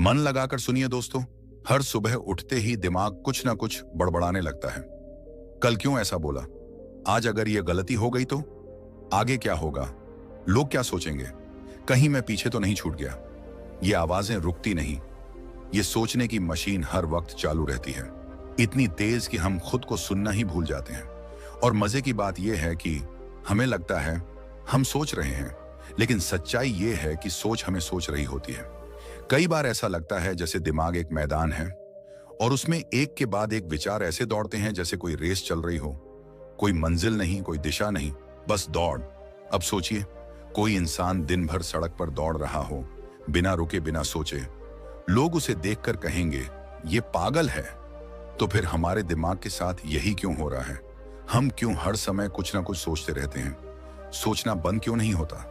मन लगाकर सुनिए दोस्तों। हर सुबह उठते ही दिमाग कुछ ना कुछ बड़बड़ाने लगता है। कल क्यों ऐसा बोला? आज अगर ये गलती हो गई तो? आगे क्या होगा? लोग क्या सोचेंगे? कहीं मैं पीछे तो नहीं छूट गया? ये आवाजें रुकती नहीं। ये सोचने की मशीन हर वक्त चालू रहती है, इतनी तेज कि हम खुद को सुनना ही भूल जाते हैं। और मजे की बात यह है कि हमें लगता है हम सोच रहे हैं, लेकिन सच्चाई ये है कि सोच हमें सोच रही होती है। कई बार ऐसा लगता है जैसे दिमाग एक मैदान है और उसमें एक के बाद एक विचार ऐसे दौड़ते हैं जैसे कोई रेस चल रही हो। कोई मंजिल नहीं, कोई दिशा नहीं, बस दौड़। अब सोचिए, कोई इंसान दिन भर सड़क पर दौड़ रहा हो, बिना रुके बिना सोचे। लोग उसे देखकर कहेंगे ये पागल है। तो फिर हमारे दिमाग के साथ यही क्यों हो रहा है? हम क्यों हर समय कुछ ना कुछ सोचते रहते हैं? सोचना बंद क्यों नहीं होता?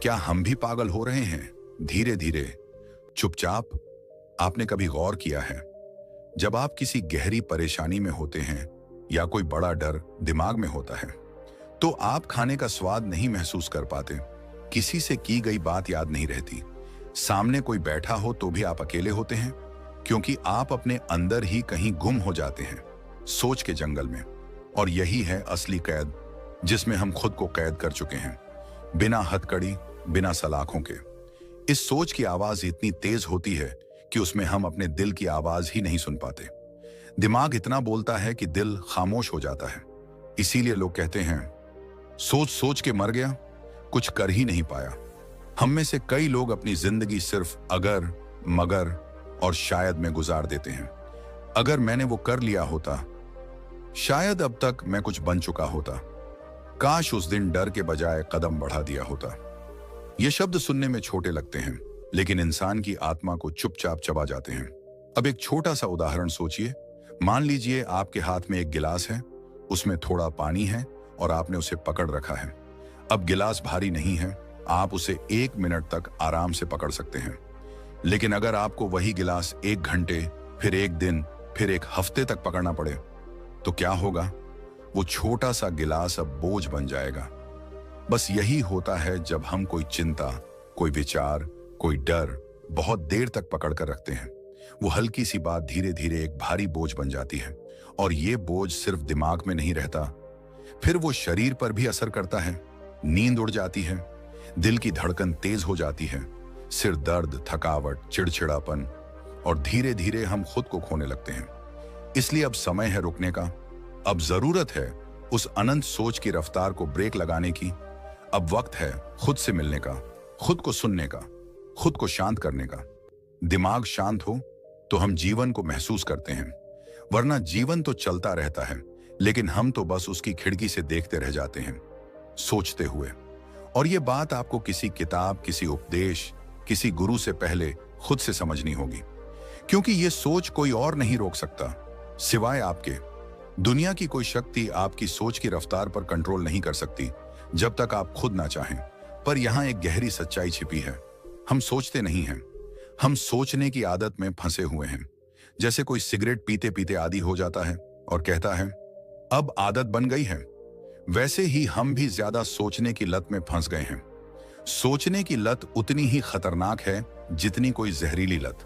क्या हम भी पागल हो रहे हैं धीरे धीरे, चुपचाप? आपने कभी गौर किया है, जब आप किसी गहरी परेशानी में होते हैं या कोई बड़ा डर दिमाग में होता है, तो आप खाने का स्वाद नहीं महसूस कर पाते, किसी से की गई बात याद नहीं रहती, सामने कोई बैठा हो तो भी आप अकेले होते हैं, क्योंकि आप अपने अंदर ही कहीं गुम हो जाते हैं, सोच के जंगल में। और यही है असली कैद, जिसमें हम खुद को कैद कर चुके हैं, बिना हथकड़ी, बिना सलाखों के। इस सोच की आवाज इतनी तेज होती है कि उसमें हम अपने दिल की आवाज ही नहीं सुन पाते। दिमाग इतना बोलता है कि दिल खामोश हो जाता है। इसीलिए लोग कहते हैं सोच सोच के मर गया, कुछ कर ही नहीं पाया। हम में से कई लोग अपनी जिंदगी सिर्फ अगर, मगर और शायद में गुजार देते हैं। अगर मैंने वो कर लिया होता, शायद अब तक मैं कुछ बन चुका होता, काश उस दिन डर के बजाय कदम बढ़ा दिया होता। ये शब्द सुनने में छोटे लगते हैं, लेकिन इंसान की आत्मा को चुपचाप चबा जाते हैं। अब एक छोटा सा उदाहरण सोचिए। मान लीजिए आपके हाथ में एक गिलास है, उसमें थोड़ा पानी है और आपने उसे पकड़ रखा है। अब गिलास भारी नहीं है, आप उसे 1 मिनट तक आराम से पकड़ सकते हैं। लेकिन अगर आपको वही गिलास 1 घंटे, फिर 1 दिन, फिर 1 हफ्ते तक पकड़ना पड़े, तो क्या होगा? वो छोटा सा गिलास अब बोझ बन जाएगा। बस यही होता है जब हम कोई चिंता, कोई विचार, कोई डर बहुत देर तक पकड़ कर रखते हैं। वो हल्की सी बात धीरे धीरे एक भारी बोझ बन जाती है। और ये बोझ सिर्फ दिमाग में नहीं रहता, फिर वो शरीर पर भी असर करता है। नींद उड़ जाती है, दिल की धड़कन तेज हो जाती है, सिर दर्द, थकावट, चिड़चिड़ापन, और धीरे धीरे हम खुद को खोने लगते हैं। इसलिए अब समय है रुकने का। अब जरूरत है उस अनंत सोच की रफ्तार को ब्रेक लगाने की। अब वक्त है खुद से मिलने का, खुद को सुनने का, खुद को शांत करने का। दिमाग शांत हो तो हम जीवन को महसूस करते हैं, वरना जीवन तो चलता रहता है, लेकिन हम तो बस उसकी खिड़की से देखते रह जाते हैं, सोचते हुए। और ये बात आपको किसी किताब, किसी उपदेश, किसी गुरु से पहले खुद से समझनी होगी, क्योंकि ये सोच कोई और नहीं रोक सकता सिवाय आपके। दुनिया की कोई शक्ति आपकी सोच की रफ्तार पर कंट्रोल नहीं कर सकती जब तक आप खुद ना चाहें। पर यहां एक गहरी सच्चाई छिपी है, हम सोचते नहीं हैं, हम सोचने की आदत में फंसे हुए हैं। जैसे कोई सिगरेट पीते पीते आदी हो जाता है और कहता है अब आदत बन गई है, वैसे ही हम भी ज्यादा सोचने की लत में फंस गए हैं। सोचने की लत उतनी ही खतरनाक है जितनी कोई जहरीली लत,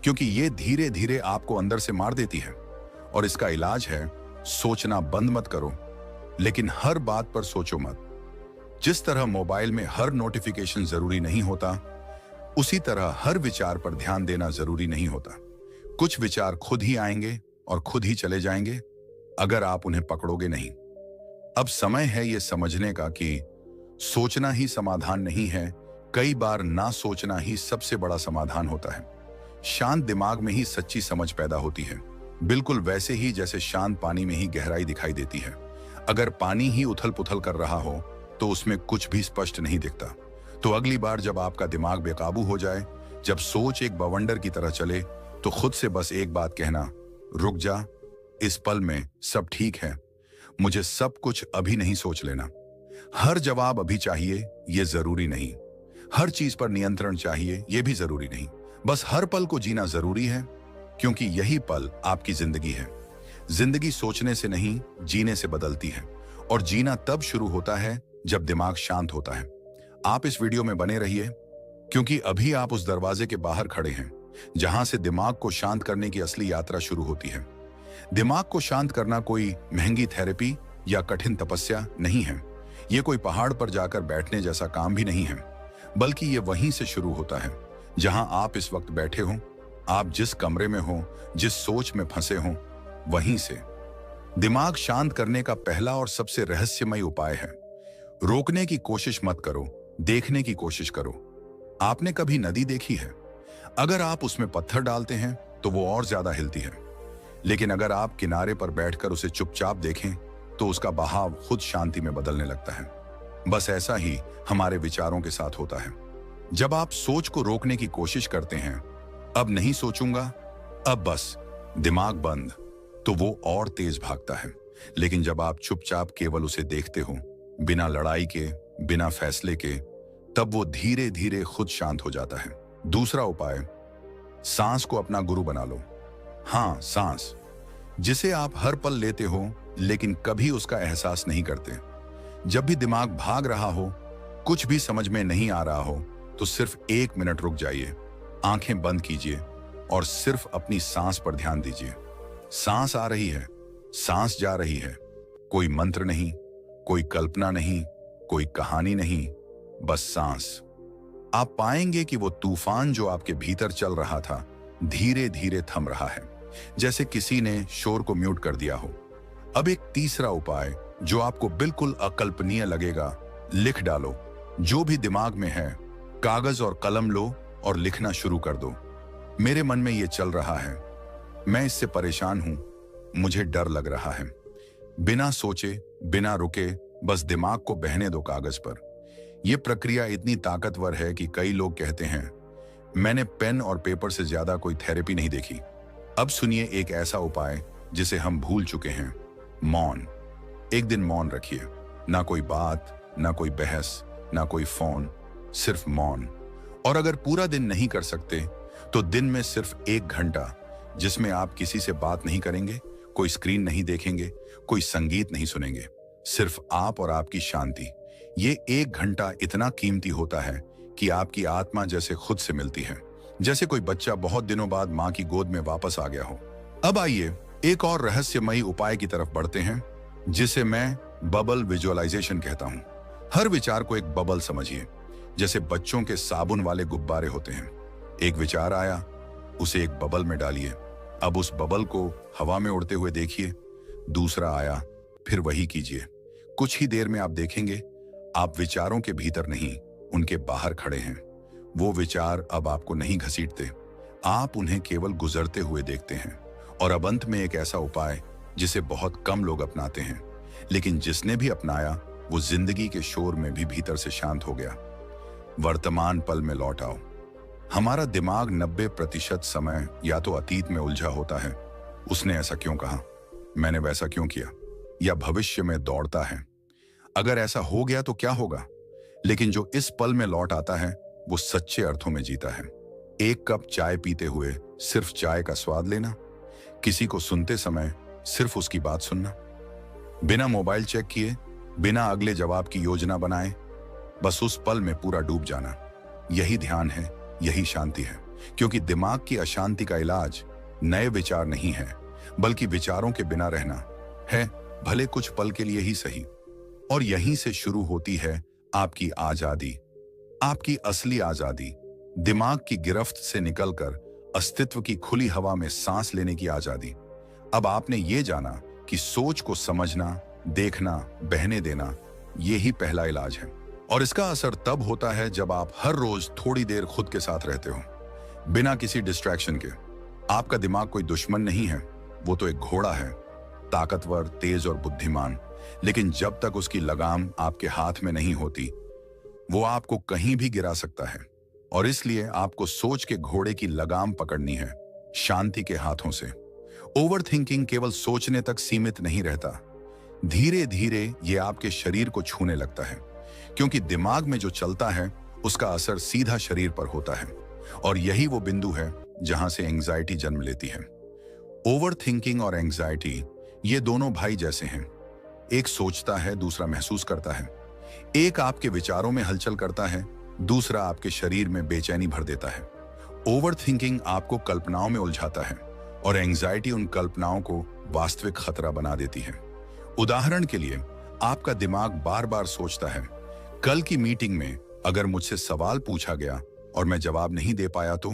क्योंकि ये धीरे धीरे आपको अंदर से मार देती है। और इसका इलाज है सोचना बंद मत करो, लेकिन हर बात पर सोचो मत। जिस तरह मोबाइल में हर नोटिफिकेशन जरूरी नहीं होता, उसी तरह हर विचार पर ध्यान देना जरूरी नहीं होता। कुछ विचार खुद ही आएंगे और खुद ही चले जाएंगे, अगर आप उन्हें पकड़ोगे नहीं। अब समय है ये समझने का कि सोचना ही समाधान नहीं है, कई बार ना सोचना ही सबसे बड़ा समाधान होता है। शांत दिमाग में ही सच्ची समझ पैदा होती है, बिल्कुल वैसे ही जैसे शांत पानी में ही गहराई दिखाई देती है। अगर पानी ही उथल पुथल कर रहा हो तो उसमें कुछ भी स्पष्ट नहीं दिखता। तो अगली बार जब आपका दिमाग बेकाबू हो जाए, जब सोच एक बवंडर की तरह चले, तो खुद से बस एक बात कहना, रुक जा, इस पल में सब ठीक है, मुझे सब कुछ अभी नहीं सोच लेना। हर जवाब अभी चाहिए ये जरूरी नहीं, हर चीज पर नियंत्रण चाहिए ये भी जरूरी नहीं। बस हर पल को जीना जरूरी है, क्योंकि यही पल आपकी जिंदगी है। जिंदगी सोचने से नहीं, जीने से बदलती है, और जीना तब शुरू होता है जब दिमाग शांत होता है। आप इस वीडियो में बने रहिए, क्योंकि अभी आप उस दरवाजे के बाहर खड़े हैं जहां से दिमाग को शांत करने की असली यात्रा शुरू होती है। दिमाग को शांत करना कोई महंगी थेरेपी या कठिन तपस्या नहीं है। ये कोई पहाड़ पर जाकर बैठने जैसा काम भी नहीं है, बल्कि ये वहीं से शुरू होता है जहां आप इस वक्त बैठे हो। आप जिस कमरे में हो, जिस सोच में फंसे हो, वहीं से। दिमाग शांत करने का पहला और सबसे रहस्यमय उपाय है, रोकने की कोशिश मत करो, देखने की कोशिश करो। आपने कभी नदी देखी है? अगर आप उसमें पत्थर डालते हैं तो वो और ज्यादा हिलती है, लेकिन अगर आप किनारे पर बैठकर उसे चुपचाप देखें तो उसका बहाव खुद शांति में बदलने लगता है। बस ऐसा ही हमारे विचारों के साथ होता है। जब आप सोच को रोकने की कोशिश करते हैं, अब नहीं सोचूंगा, अब बस दिमाग बंद, तो वो और तेज भागता है। लेकिन जब आप चुपचाप केवल उसे देखते हो, बिना लड़ाई के, बिना फैसले के, तब वो धीरे धीरे खुद शांत हो जाता है। दूसरा उपाय, सांस को अपना गुरु बना लो। हाँ, सांस, जिसे आप हर पल लेते हो लेकिन कभी उसका एहसास नहीं करते। जब भी दिमाग भाग रहा हो, कुछ भी समझ में नहीं आ रहा हो, तो सिर्फ 1 मिनट रुक जाइए, आंखें बंद कीजिए और सिर्फ अपनी सांस पर ध्यान दीजिए। सांस आ रही है, सांस जा रही है। कोई मंत्र नहीं, कोई कल्पना नहीं, कोई कहानी नहीं, बस सांस। आप पाएंगे कि वो तूफान जो आपके भीतर चल रहा था, धीरे धीरे थम रहा है, जैसे किसी ने शोर को म्यूट कर दिया हो। अब एक तीसरा उपाय जो आपको बिल्कुल अकल्पनीय लगेगा, लिख डालो। जो भी दिमाग में है, कागज और कलम लो और लिखना शुरू कर दो। मेरे मन में ये चल रहा है, मैं इससे परेशान हूं, मुझे डर लग रहा है। बिना सोचे, बिना रुके, बस दिमाग को बहने दो कागज पर। यह प्रक्रिया इतनी ताकतवर है कि कई लोग कहते हैं, मैंने पेन और पेपर से ज्यादा कोई थेरेपी नहीं देखी। अब सुनिए एक ऐसा उपाय जिसे हम भूल चुके हैं, मौन। एक दिन मौन रखिए, ना कोई बात, ना कोई बहस, ना कोई फोन, सिर्फ मौन। और अगर पूरा दिन नहीं कर सकते तो दिन में सिर्फ 1 घंटा, जिसमें आप किसी से बात नहीं करेंगे, कोई स्क्रीन नहीं देखेंगे, कोई संगीत नहीं सुनेंगे, सिर्फ आप और आपकी शांति। ये 1 घंटा इतना कीमती होता है कि आपकी आत्मा जैसे खुद से मिलती है, जैसे कोई बच्चा बहुत दिनों बाद मां की गोद में वापस आ गया हो। अब आइए एक और रहस्यमयी उपाय की तरफ बढ़ते हैं, जिसे मैं बबल विजुअलाइजेशन कहता हूं। हर विचार को एक बबल समझिए, जैसे बच्चों के साबुन वाले गुब्बारे होते हैं। एक विचार आया, उसे एक बबल में डालिए। अब उस बबल को हवा में उड़ते हुए देखिए। दूसरा आया, फिर वही कीजिए। कुछ ही देर में आप देखेंगे आप विचारों के भीतर नहीं, उनके बाहर खड़े हैं। वो विचार अब आपको नहीं घसीटते, आप उन्हें केवल गुजरते हुए देखते हैं। और अब अंत में एक ऐसा उपाय जिसे बहुत कम लोग अपनाते हैं, लेकिन जिसने भी अपनाया वो जिंदगी के शोर में भी भीतर से शांत हो गया। वर्तमान पल में लौट आओ। हमारा दिमाग 90% समय या तो अतीत में उलझा होता है, उसने ऐसा क्यों कहा, मैंने वैसा क्यों किया, या भविष्य में दौड़ता है, अगर ऐसा हो गया तो क्या होगा। लेकिन जो इस पल में लौट आता है वो सच्चे अर्थों में जीता है। 1 कप चाय पीते हुए सिर्फ चाय का स्वाद लेना, किसी को सुनते समय सिर्फ उसकी बात सुनना, बिना मोबाइल चेक किए, बिना अगले जवाब की योजना बनाए, बस उस पल में पूरा डूब जाना। यही ध्यान है, यही शांति है। क्योंकि दिमाग की अशांति का इलाज नए विचार नहीं है, बल्कि विचारों के बिना रहना है, भले कुछ पल के लिए ही सही। और यहीं से शुरू होती है आपकी आजादी, आपकी असली आजादी। दिमाग की गिरफ्त से निकलकर अस्तित्व की खुली हवा में सांस लेने की आजादी। अब आपने ये जाना कि सोच को समझना, देखना, बहने देना, ये ही पहला इलाज है। और इसका असर तब होता है जब आप हर रोज थोड़ी देर खुद के साथ रहते हो, बिना किसी डिस्ट्रैक्शन के। आपका दिमाग कोई दुश्मन नहीं है, वो तो एक घोड़ा है, ताकतवर, तेज और बुद्धिमान। लेकिन जब तक उसकी लगाम आपके हाथ में नहीं होती, वो आपको कहीं भी गिरा सकता है। और इसलिए आपको सोच के घोड़े की लगाम पकड़नी है, शांति के हाथों से। ओवर थिंकिंग केवल सोचने तक सीमित नहीं रहता, धीरे धीरे ये आपके शरीर को छूने लगता है, क्योंकि दिमाग में जो चलता है उसका असर सीधा शरीर पर होता है। और यही वो बिंदु है जहां से एंजाइटी जन्म लेती है। ओवर थिंकिंग और एंजाइटी ये दोनों भाई जैसे हैं, एक सोचता है, दूसरा महसूस करता है। एक आपके विचारों में हलचल करता है, दूसरा आपके शरीर में बेचैनी भर देता है। ओवर थिंकिंग आपको कल्पनाओं में उलझाता है और एंजाइटी उन कल्पनाओं को वास्तविक खतरा बना देती है। उदाहरण के लिए, आपका दिमाग बार बार सोचता है, कल की मीटिंग में अगर मुझसे सवाल पूछा गया और मैं जवाब नहीं दे पाया तो।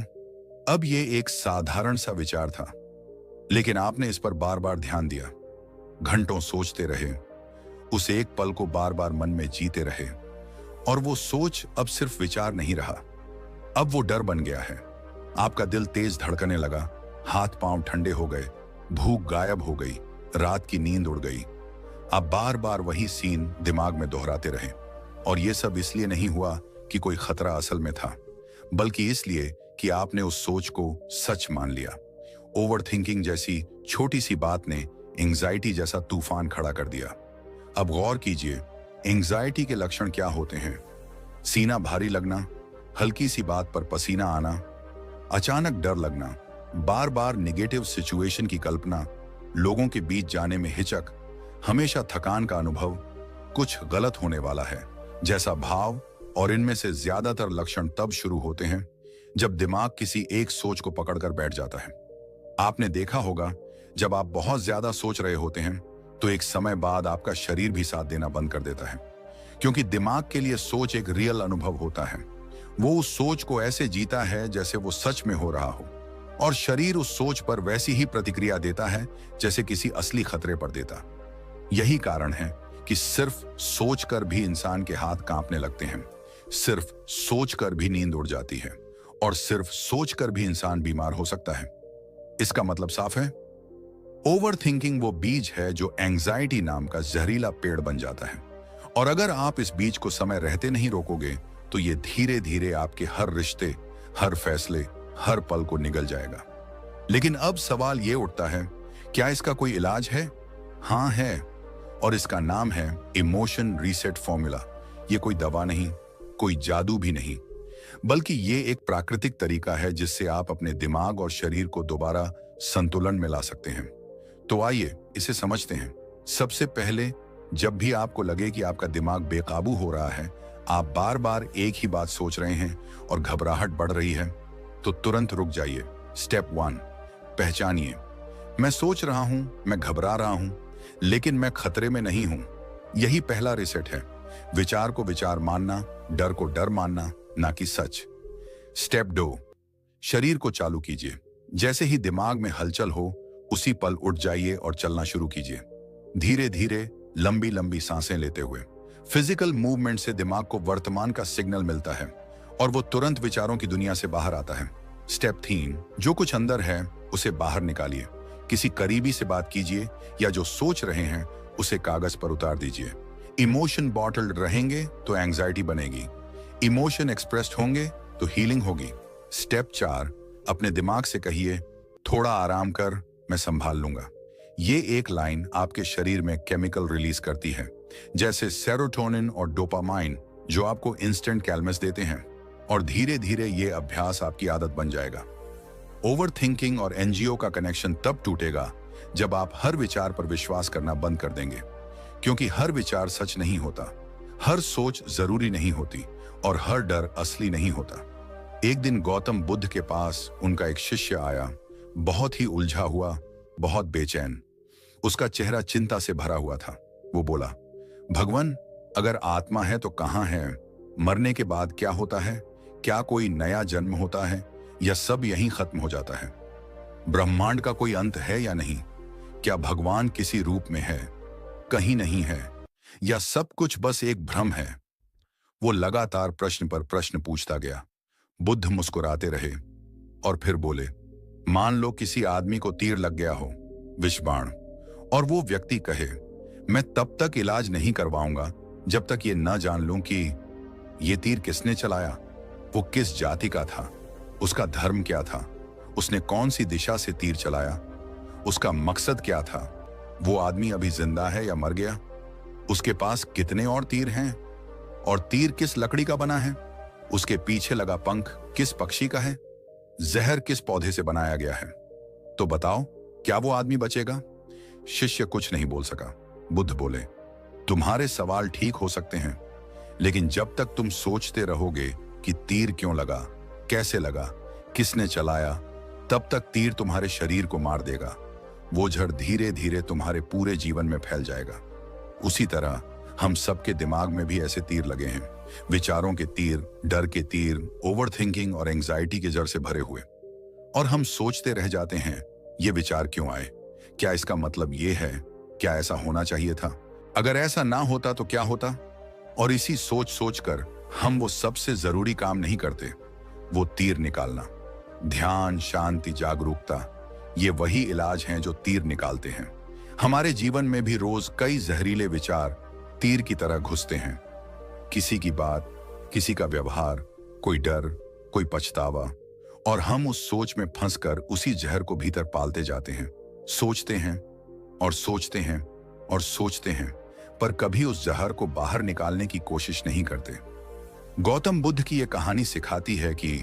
अब ये एक साधारण सा विचार था, लेकिन आपने इस पर बार बार ध्यान दिया, घंटों सोचते रहे, उस एक पल को बार बार मन में जीते रहे, और वो सोच अब सिर्फ विचार नहीं रहा, अब वो डर बन गया है। आपका दिल तेज धड़कने लगा, हाथ पांव ठंडे हो गए, भूख गायब हो गई, रात की नींद उड़ गई। आप बार बार वही सीन दिमाग में दोहराते रहे, और ये सब इसलिए नहीं हुआ कि कोई खतरा असल में था, बल्कि इसलिए कि आपने उस सोच को सच मान लिया। ओवर थिंकिंग जैसी छोटी सी बात ने एंजाइटी जैसा तूफान खड़ा कर दिया। अब गौर कीजिए, एंजाइटी के लक्षण क्या होते हैं? सीना भारी लगना, हल्की सी बात पर पसीना आना, अचानक डर लगना, बार बार निगेटिव सिचुएशन की कल्पना, लोगों के बीच जाने में हिचक, हमेशा थकान का अनुभव, कुछ गलत होने वाला है जैसा भाव। और इनमें से ज्यादातर लक्षण तब शुरू होते हैं जब दिमाग किसी एक सोच को पकड़कर बैठ जाता है। आपने देखा होगा, जब आप बहुत ज्यादा सोच रहे होते हैं तो एक समय बाद आपका शरीर भी साथ देना बंद कर देता है, क्योंकि दिमाग के लिए सोच एक रियल अनुभव होता है। वो उस सोच को ऐसे जीता है जैसे वो सच में हो रहा हो, और शरीर उस सोच पर वैसी ही प्रतिक्रिया देता है जैसे किसी असली खतरे पर देता। यही कारण है कि सिर्फ सोचकर भी इंसान के हाथ कांपने लगते हैं, सिर्फ सोचकर भी नींद उड़ जाती है, और सिर्फ सोचकर भी इंसान बीमार हो सकता है। इसका मतलब साफ है, ओवर थिंकिंग वो बीज है जो एंजाइटी नाम का जहरीला पेड़ बन जाता है, और अगर आप इस बीज को समय रहते नहीं रोकोगे तो ये धीरे धीरे आपके हर रिश्ते, हर फैसले, हर पल को निगल जाएगा। लेकिन अब सवाल ये उठता है, क्या इसका कोई इलाज है? हाँ है, और इसका नाम है इमोशन रीसेट फॉर्मूला। ये कोई दवा नहीं, कोई जादू भी नहीं, बल्कि ये एक प्राकृतिक तरीका है जिससे आप अपने दिमाग और शरीर को दोबारा संतुलन में ला सकते हैं। तो आइए इसे समझते हैं। सबसे पहले, जब भी आपको लगे कि आपका दिमाग बेकाबू हो रहा है, आप बार बार एक ही बात सोच रहे हैं और घबराहट बढ़ रही है, तो तुरंत रुक जाइए। स्टेप 1, पहचानिए। मैं सोच रहा हूं, मैं घबरा रहा हूं, लेकिन मैं खतरे में नहीं हूं। यही पहला रिसेट है। विचार को विचार मानना, डर को डर मानना, ना कि सच। स्टेप 2, शरीर को चालू कीजिए। जैसे ही दिमाग में हलचल हो, उसी पल उठ जाइए और चलना शुरू कीजिए। धीरे धीरे, लंबी लंबी सांसें लेते हुए। फिजिकल मूवमेंट से दिमाग को वर्तमान का सिग्नल मिलता है और वो तुरंत विचारों की दुनिया से बाहर आता है। स्टेप 3, जो कुछ अंदर है उसे बाहर निकालिए। किसी करीबी से बात कीजिए, या जो सोच रहे हैं उसे कागज पर उतार दीजिए। इमोशन बॉटल्ड रहेंगे तो एंजाइटी बनेगी, इमोशन एक्सप्रेस्ड होंगे तो हीलिंग होगी। स्टेप 4, अपने दिमाग से कहिए, थोड़ा आराम कर, मैं संभाल लूंगा। ये एक लाइन आपके शरीर में केमिकल रिलीज करती है, जैसे सेरोटोनिन और डोपामाइन, जो आपको इंस्टेंट कैलमस देते हैं, और धीरे धीरे ये अभ्यास आपकी आदत बन जाएगा। ओवर थिंकिंग और एनजीओ का कनेक्शन तब टूटेगा जब आप हर विचार पर विश्वास करना बंद कर देंगे, क्योंकि हर विचार सच नहीं होता, हर सोच जरूरी नहीं होती, और हर डर असली नहीं होता। एक दिन गौतम बुद्ध के पास उनका एक शिष्य आया, बहुत ही उलझा हुआ, बहुत बेचैन। उसका चेहरा चिंता से भरा हुआ था। वो बोला, भगवान, अगर आत्मा है तो कहाँ है? मरने के बाद क्या होता है? क्या कोई नया जन्म होता है, या सब यहीं खत्म हो जाता है? ब्रह्मांड का कोई अंत है या नहीं? क्या भगवान किसी रूप में है, कहीं नहीं है, या सब कुछ बस एक भ्रम है? वो लगातार प्रश्न पर प्रश्न पूछता गया। बुद्ध मुस्कुराते रहे और फिर बोले, मान लो किसी आदमी को तीर लग गया हो, विषबाण, और वो व्यक्ति कहे, मैं तब तक इलाज नहीं करवाऊंगा जब तक ये न जान लूं कि ये तीर किसने चलाया, वो किस जाति का था, उसका धर्म क्या था, उसने कौन सी दिशा से तीर चलाया, उसका मकसद क्या था, वो आदमी अभी जिंदा है या मर गया, उसके पास कितने और तीर हैं, और तीर किस लकड़ी का बना है, उसके पीछे लगा पंख किस पक्षी का है, जहर किस पौधे से बनाया गया है। तो बताओ, क्या वो आदमी बचेगा? शिष्य कुछ नहीं बोल सका। बुद्ध बोले, तुम्हारे सवाल ठीक हो सकते हैं, लेकिन जब तक तुम सोचते रहोगे कि तीर क्यों लगा, कैसे लगा, किसने चलाया, तब तक तीर तुम्हारे शरीर को मार देगा। वो झड़ धीरे धीरे तुम्हारे पूरे जीवन में फैल जाएगा। उसी तरह हम सबके दिमाग में भी ऐसे तीर लगे हैं, विचारों के तीर, डर के तीर, ओवर थिंकिंग और एंग्जाइटी के जड़ से भरे हुए। और हम सोचते रह जाते हैं, ये विचार क्यों आए, क्या इसका मतलब ये है, क्या ऐसा होना चाहिए था, अगर ऐसा ना होता तो क्या होता। और इसी सोच सोच कर हम वो सबसे जरूरी काम नहीं करते, वो तीर निकालना। ध्यान, शांति, जागरूकता, ये वही इलाज हैं जो तीर निकालते हैं। हमारे जीवन में भी रोज कई जहरीले विचार तीर की तरह घुसते हैं। किसी की बात, किसी का व्यवहार, कोई डर, कोई पछतावा, और हम उस सोच में फंसकर उसी जहर को भीतर पालते जाते हैं। सोचते हैं और सोचते हैं और सोचते हैं, पर कभी उस जहर को बाहर निकालने की कोशिश नहीं करते। गौतम बुद्ध की यह कहानी सिखाती है कि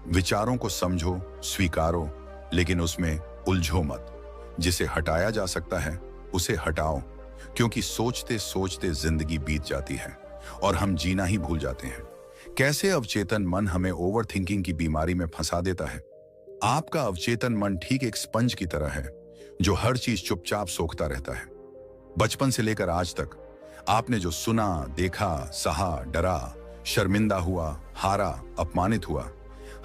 विचारों को समझो, स्वीकारो, लेकिन उसमें उलझो मत। जिसे हटाया जा सकता है उसे हटाओ, क्योंकि सोचते सोचते जिंदगी बीत जाती है और हम जीना ही भूल जाते हैं। कैसे अवचेतन मन हमें ओवर थिंकिंग की बीमारी में फंसा देता है। आपका अवचेतन मन ठीक एक स्पंज की तरह है जो हर चीज चुपचाप सोखता रहता है। बचपन से लेकर आज तक आपने जो सुना, देखा, सहा, डरा, शर्मिंदा हुआ, हारा, अपमानित हुआ,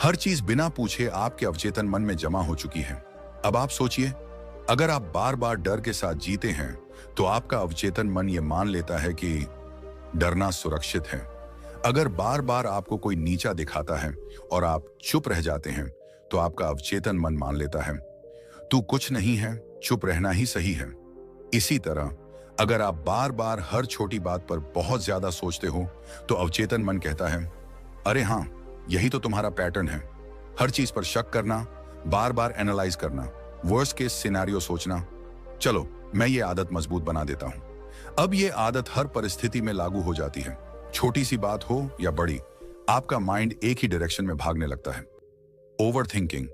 हर चीज बिना पूछे आपके अवचेतन मन में जमा हो चुकी है। अब आप सोचिए, अगर आप बार बार डर के साथ जीते हैं तो आपका अवचेतन मन ये मान लेता है कि डरना सुरक्षित है। अगर बार बार आपको कोई नीचा दिखाता है और आप चुप रह जाते हैं तो आपका अवचेतन मन मान लेता है तू कुछ नहीं है, चुप रहना ही सही है। इसी तरह अगर आप बार बार हर छोटी बात पर बहुत ज्यादा सोचते हो तो अवचेतन मन कहता है, अरे हाँ, यही तो तुम्हारा पैटर्न है, हर चीज पर शक करना, बार बार एनालाइज करना, वर्स्ट केस सिनेरियो सोचना। चलो मैं ये आदत मजबूत बना देता हूं। अब ये आदत हर परिस्थिति में लागू हो जाती है। छोटी सी बात हो या बड़ी, आपका माइंड एक ही डायरेक्शन में भागने लगता है। ओवर थिंकिंग,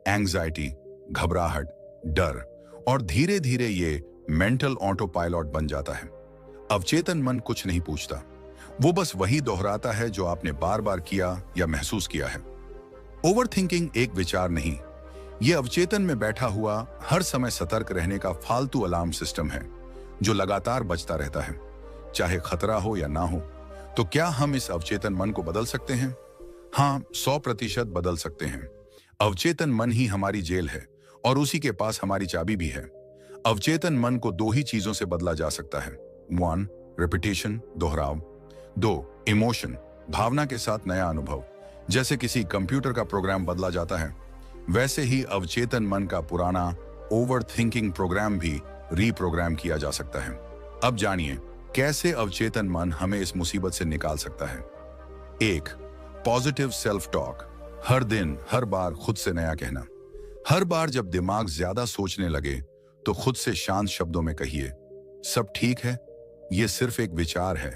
एंग्जाइटी, घबराहट, डर, और धीरे धीरे ये मेंटल ऑटो पायलट बन जाता है। अवचेतन मन कुछ नहीं पूछता, वो बस वही दोहराता है जो आपने बार बार किया या महसूस किया है। ओवर थिंकिंग एक विचार नहीं, ये अवचेतन में बैठा हुआ हर समय सतर्क रहने का फालतू अलार्म सिस्टम है जो लगातार बजता रहता है, चाहे खतरा हो या ना हो। तो क्या हम इस अवचेतन मन को बदल सकते हैं? हाँ, 100% बदल सकते हैं। अवचेतन मन ही हमारी जेल है और उसी के पास हमारी चाबी भी है। अवचेतन मन को दो ही चीजों से बदला जा सकता है। 1. रिपीटेशन, दोहराव। 2. इमोशन, भावना के साथ नया अनुभव। जैसे किसी कंप्यूटर का प्रोग्राम बदला जाता है, वैसे ही अवचेतन मन का पुराना ओवर थिंकिंग प्रोग्राम भी रीप्रोग्राम किया जा सकता है। अब जानिए कैसे अवचेतन मन हमें इस मुसीबत से निकाल सकता है। 1. Positive self talk. हर दिन, हर बार खुद से नया कहना। हर बार जब दिमाग ज्यादा सोचने लगे तो खुद से शांत शब्दों में कहिए, सब ठीक है, ये सिर्फ एक विचार है,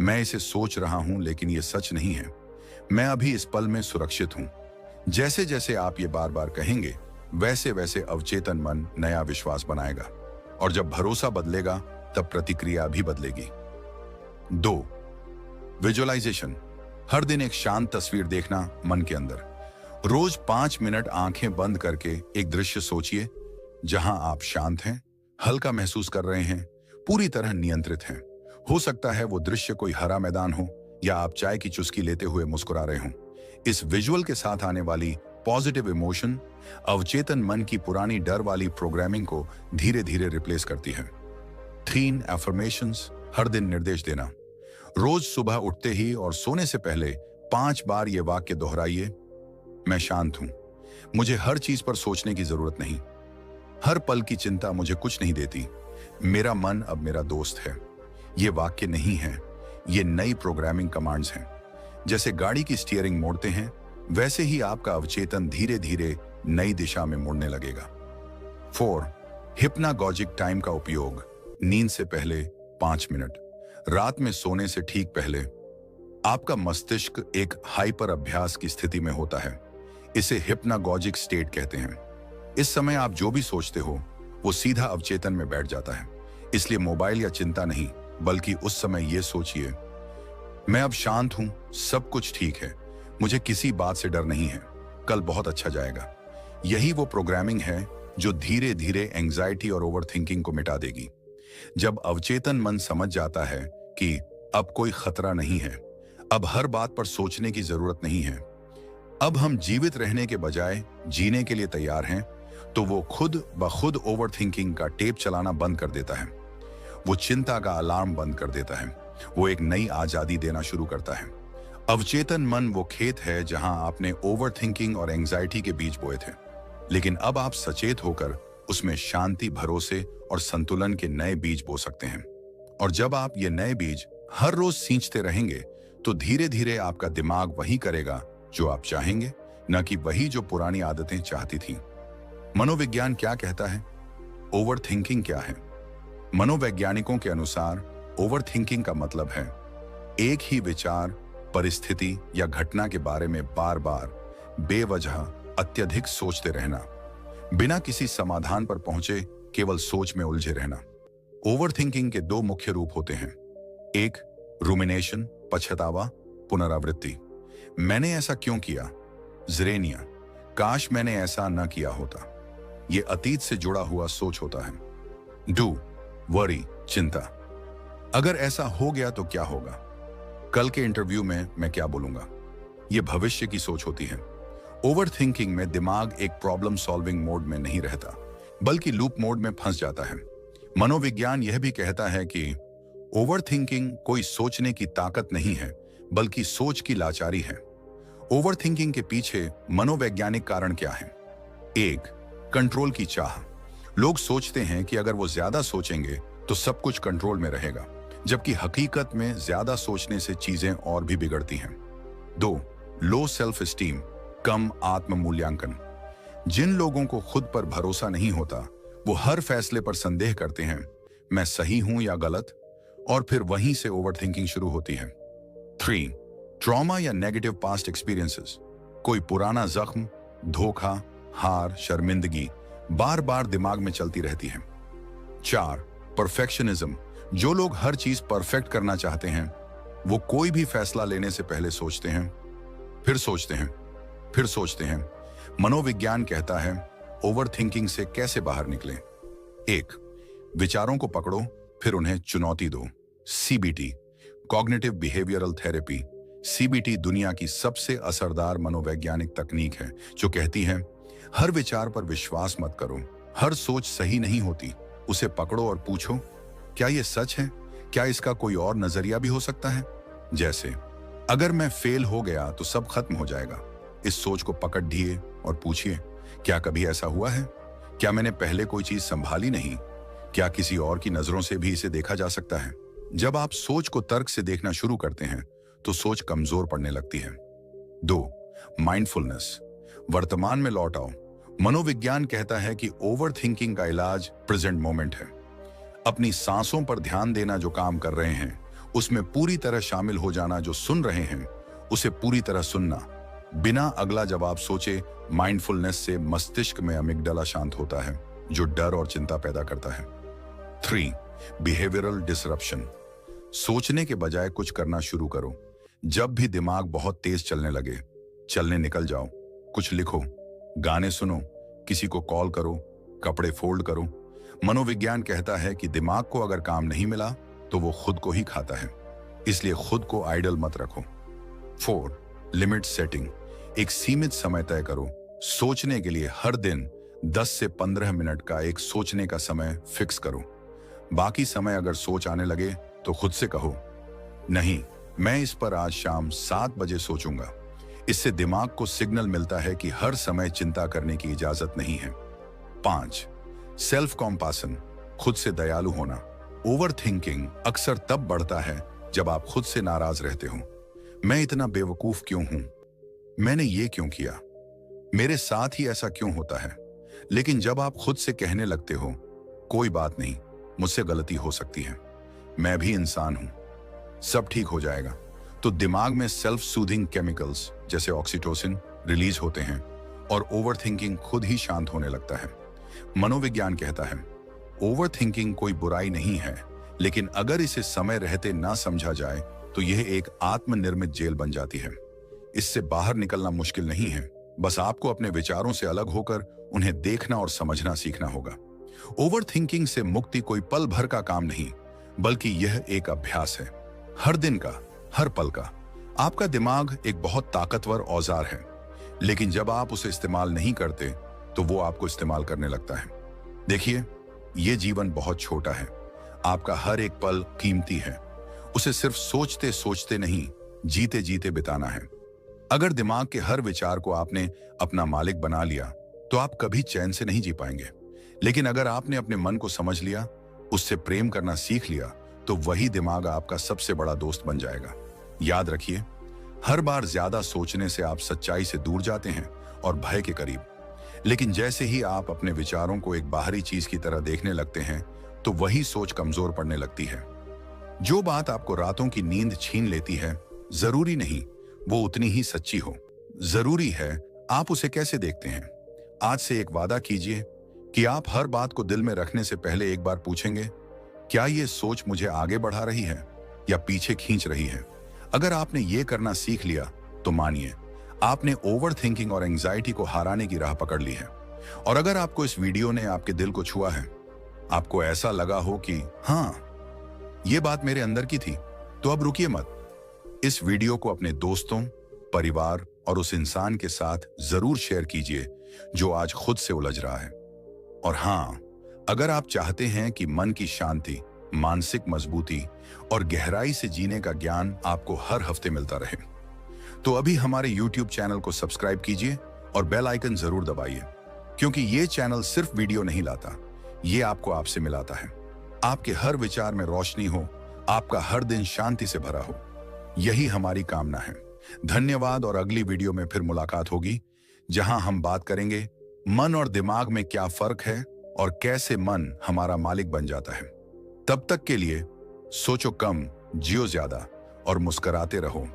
मैं इसे सोच रहा हूं लेकिन ये सच नहीं है, मैं अभी इस पल में सुरक्षित हूं। जैसे जैसे आप ये बार बार कहेंगे वैसे वैसे अवचेतन मन नया विश्वास बनाएगा, और जब भरोसा बदलेगा तब प्रतिक्रिया भी बदलेगी। 2. विजुअलाइजेशन। हर दिन एक शांत तस्वीर देखना मन के अंदर। रोज 5 मिनट आंखें बंद करके एक दृश्य सोचिए जहां आप शांत हैं, हल्का महसूस कर रहे हैं, पूरी तरह नियंत्रित हैं। हो सकता है वो दृश्य कोई हरा मैदान हो या आप चाय की चुस्की लेते हुए मुस्कुरा रहे हों। इस विजुअल के साथ आने वाली पॉजिटिव इमोशन अवचेतन मन की पुरानी डर वाली प्रोग्रामिंग को धीरे धीरे रिप्लेस करती है। 3. एफर्मेशंस। हर दिन निर्देश देना। रोज सुबह उठते ही और सोने से पहले 5 बार ये वाक्य दोहराइए, मैं शांत हूं, मुझे हर चीज पर सोचने की जरूरत नहीं, हर पल की चिंता मुझे कुछ नहीं देती, मेरा मन अब मेरा दोस्त है। ये वाक्य नहीं है, ये नई प्रोग्रामिंग कमांड्स हैं। जैसे गाड़ी की स्टीयरिंग मोड़ते हैं वैसे ही आपका अवचेतन धीरे धीरे नई दिशा में मुड़ने लगेगा। 4. हिप्नागॉजिक टाइम का उपयोग। नींद से पहले 5 मिनट, रात में सोने से ठीक पहले। आपका मस्तिष्क एक हाइपर अभ्यास की स्थिति में होता है, इसे हिप्नागॉजिक स्टेट कहते हैं। इस समय आप जो भी सोचते हो वो सीधा अवचेतन में बैठ जाता है। इसलिए मोबाइल या चिंता नहीं, बल्कि उस समय ये सोचिए, मैं अब शांत हूं, सब कुछ ठीक है, मुझे किसी बात से डर नहीं है। कल बहुत अच्छा जाएगा। यही वो प्रोग्रामिंग है जो धीरे धीरे एंजाइटी और ओवरथिंकिंग को मिटा देगी। जब अवचेतन मन समझ जाता है कि अब कोई खतरा नहीं है, अब हर बात पर सोचने की जरूरत नहीं है, अब हम जीवित रहने के बजाय जीने के लिए तैयार हैं, तो वो खुद ब खुद ओवरथिंकिंग का टेप चलाना बंद कर देता है। वो चिंता का अलार्म बंद कर देता है। वो एक नई आजादी देना शुरू करता है। अवचेतन मन वो खेत है जहां आपने ओवरथिंकिंग और एंजाइटी के बीज बोए थे, लेकिन अब आप सचेत होकर उसमें शांति, भरोसे और संतुलन के नए बीज बो सकते हैं। और जब आप ये नए बीज हर रोज सींचते रहेंगे, तो धीरे धीरे आपका दिमाग वही करेगा जो आप चाहेंगे, न कि वही जो पुरानी आदतें चाहती थी। मनोविज्ञान क्या कहता है? ओवरथिंकिंग क्या है? मनोवैज्ञानिकों के अनुसार ओवरथिंकिंग का मतलब है एक ही विचार, परिस्थिति या घटना के बारे में बार बार बेवजह अत्यधिक सोचते रहना, बिना किसी समाधान पर पहुंचे केवल सोच में उलझे रहना। ओवरथिंकिंग के दो मुख्य रूप होते हैं। एक, रूमिनेशन, पछतावा, पुनरावृत्ति। मैंने ऐसा क्यों किया? ज़रेनिया, काश मैंने ऐसा न किया होता। यह अतीत से जुड़ा हुआ सोच होता है। डू, वरी, चिंता। अगर ऐसा हो गया तो क्या होगा? कल के इंटरव्यू में मैं क्या बोलूंगा? यह भविष्य की सोच होती है। ओवरथिंकिंग में दिमाग एक प्रॉब्लम सॉल्विंग मोड में नहीं रहता, बल्कि लूप मोड में फंस जाता है। मनोविज्ञान यह भी कहता है कि ओवरथिंकिंग कोई सोचने की ताकत नहीं है, बल्कि सोच की लाचारी है। ओवरथिंकिंग के पीछे मनोवैज्ञानिक कारण क्या है? एक, कंट्रोल की चाह। लोग सोचते हैं कि अगर वो ज्यादा सोचेंगे तो सब कुछ कंट्रोल में रहेगा, जबकि हकीकत में ज्यादा सोचने से चीजें और भी बिगड़ती हैं। दो, लो सेल्फ एस्टीम, कम आत्म मूल्यांकन। जिन लोगों को खुद पर भरोसा नहीं होता, वो हर फैसले पर संदेह करते हैं, मैं सही हूं या गलत, और फिर वहीं से ओवरथिंकिंग शुरू होती है। 3, ट्रॉमा या नेगेटिव पास्ट एक्सपीरियंसेस। कोई पुराना जख्म, धोखा, हार, शर्मिंदगी बार बार दिमाग में चलती रहती है। 4, परफेक्शनिज्म। जो लोग हर चीज परफेक्ट करना चाहते हैं, वो कोई भी फैसला लेने से पहले सोचते हैं, फिर सोचते हैं, फिर सोचते हैं। मनोविज्ञान कहता है ओवरथिंकिंग से कैसे बाहर निकलें। एक, विचारों को पकड़ो, फिर उन्हें चुनौती दो। CBT, cognitive behavioural therapy. CBT दुनिया की सबसे असरदार मनोवैज्ञानिक तकनीक है, जो कहती है हर विचार पर विश्वास मत करो, हर सोच सही नहीं होती, उसे पकड़ो और पूछो, क्या यह सच है? क्या इसका कोई और नजरिया भी हो सकता है? जैसे, अगर मैं फेल हो गया तो सब खत्म हो जाएगा। इस सोच को पकड़ ढिए और पूछिए, क्या कभी ऐसा हुआ है? क्या मैंने पहले कोई चीज संभाली नहीं? क्या किसी और की नजरों से भी इसे देखा जा सकता है? जब आप सोच को तर्क से देखना शुरू करते हैं, तो सोच कमजोर पड़ने लगती है। 2, माइंडफुलनेस, वर्तमान में लौट आओ। मनोविज्ञान कहता है कि ओवरथिंकिंग का इलाज प्रेजेंट मोमेंट है। अपनी सांसों पर ध्यान देना, जो काम कर रहे हैं उसमें पूरी तरह शामिल हो जाना, जो सुन रहे हैं उसे पूरी तरह सुनना, बिना अगला जवाब सोचे। माइंडफुलनेस से मस्तिष्क में अमिगडाला शांत होता है, जो डर और चिंता पैदा करता है। 3, बिहेवियरल डिसरप्शन, सोचने के बजाय कुछ करना शुरू करो। जब भी दिमाग बहुत तेज चलने लगे, चलने निकल जाओ। कुछ लिखो, गाने सुनो, किसी को कॉल करो, कपड़े फोल्ड करो। मनोविज्ञान कहता है कि दिमाग को अगर काम नहीं मिला तो वो खुद को ही खाता है, इसलिए खुद को आइडल मत रखो। 4, लिमिट सेटिंग, एक सीमित समय तय करो। सोचने के लिए हर दिन 10 से 15 मिनट का एक सोचने का समय फिक्स करो। बाकी समय अगर सोच आने लगे तो खुद से कहो, नहीं, मैं इस पर आज शाम 7 बजे सोचूंगा। इससे दिमाग को सिग्नल मिलता है कि हर समय चिंता करने की इजाजत नहीं है। 5, सेल्फ कॉम्पासन, खुद से दयालु होना। ओवरथिंकिंग अक्सर तब बढ़ता है जब आप खुद से नाराज रहते हो। मैं इतना बेवकूफ क्यों हूं? मैंने ये क्यों किया? मेरे साथ ही ऐसा क्यों होता है? लेकिन जब आप खुद से कहने लगते हो, कोई बात नहीं, मुझसे गलती हो सकती है, मैं भी इंसान हूं, सब ठीक हो जाएगा, तो दिमाग में सेल्फ सूदिंग केमिकल्स जैसे ऑक्सीटोसिन रिलीज होते हैं और ओवरथिंकिंग खुद ही शांत होने लगता है। मनोविज्ञान कहता है ओवरथिंकिंग कोई बुराई नहीं है, लेकिन अगर इसे समय रहते ना समझा जाए तो यह एक आत्मनिर्मित जेल बन जाती है। इससे बाहर निकलना मुश्किल नहीं है, बस आपको अपने विचारों से अलग होकर उन्हें देखना और समझना सीखना होगा। ओवर थिंकिंग से मुक्ति कोई पल भर का काम नहीं, बल्कि यह एक अभ्यास है, हर दिन का, हर पल का। आपका दिमाग एक बहुत ताकतवर औजार है, लेकिन जब आप उसे इस्तेमाल नहीं करते तो वो आपको इस्तेमाल करने लगता है। देखिए, ये जीवन बहुत छोटा है, आपका हर एक पल कीमती है। उसे सिर्फ सोचते सोचते नहीं, जीते जीते बिताना है। अगर दिमाग के हर विचार को आपने अपना मालिक बना लिया तो आप कभी चैन से नहीं जी पाएंगे। लेकिन अगर आपने अपने मन को समझ लिया, उससे प्रेम करना सीख लिया, तो वही दिमाग आपका सबसे बड़ा दोस्त बन जाएगा। याद रखिए, हर बार ज्यादा सोचने से आप सच्चाई से दूर जाते हैं और भय के करीब। लेकिन जैसे ही आप अपने विचारों को एक बाहरी चीज की तरह देखने लगते हैं, तो वही सोच कमजोर पड़ने लगती है। जो बात आपको रातों की नींद छीन लेती है, जरूरी नहीं वो उतनी ही सच्ची हो। जरूरी है आप उसे कैसे देखते हैं। आज से एक वादा कीजिए कि आप हर बात को दिल में रखने से पहले एक बार पूछेंगे, क्या ये सोच मुझे आगे बढ़ा रही है या पीछे खींच रही है। अगर आपने ये करना सीख लिया तो मानिए, आपने ओवर थिंकिंग और एंजाइटी को हराने की राह पकड़ ली है। और अगर आपको इस वीडियो ने आपके दिल को छुआ है, आपको ऐसा लगा हो कि हाँ, ये बात मेरे अंदर की थी, तो अब रुकिए मत। इस वीडियो को अपने दोस्तों, परिवार और उस इंसान के साथ जरूर शेयर कीजिए जो आज खुद से उलझ रहा है। और हाँ, अगर आप चाहते हैं कि मन की शांति, मानसिक मजबूती और गहराई से जीने का ज्ञान आपको हर हफ्ते मिलता रहे, तो अभी हमारे YouTube चैनल को सब्सक्राइब कीजिए और बेल आइकन जरूर दबाइए, क्योंकि ये चैनल सिर्फ वीडियो नहीं लाता, ये आपको आपसे मिलाता है। आपके हर विचार में रोशनी हो, आपका हर दिन शांति से भरा हो, यही हमारी कामना है। धन्यवाद, और अगली वीडियो में फिर मुलाकात होगी, जहां हम बात करेंगे मन और दिमाग में क्या फर्क है और कैसे मन हमारा मालिक बन जाता है। तब तक के लिए सोचो कम, जियो ज्यादा और मुस्कुराते रहो।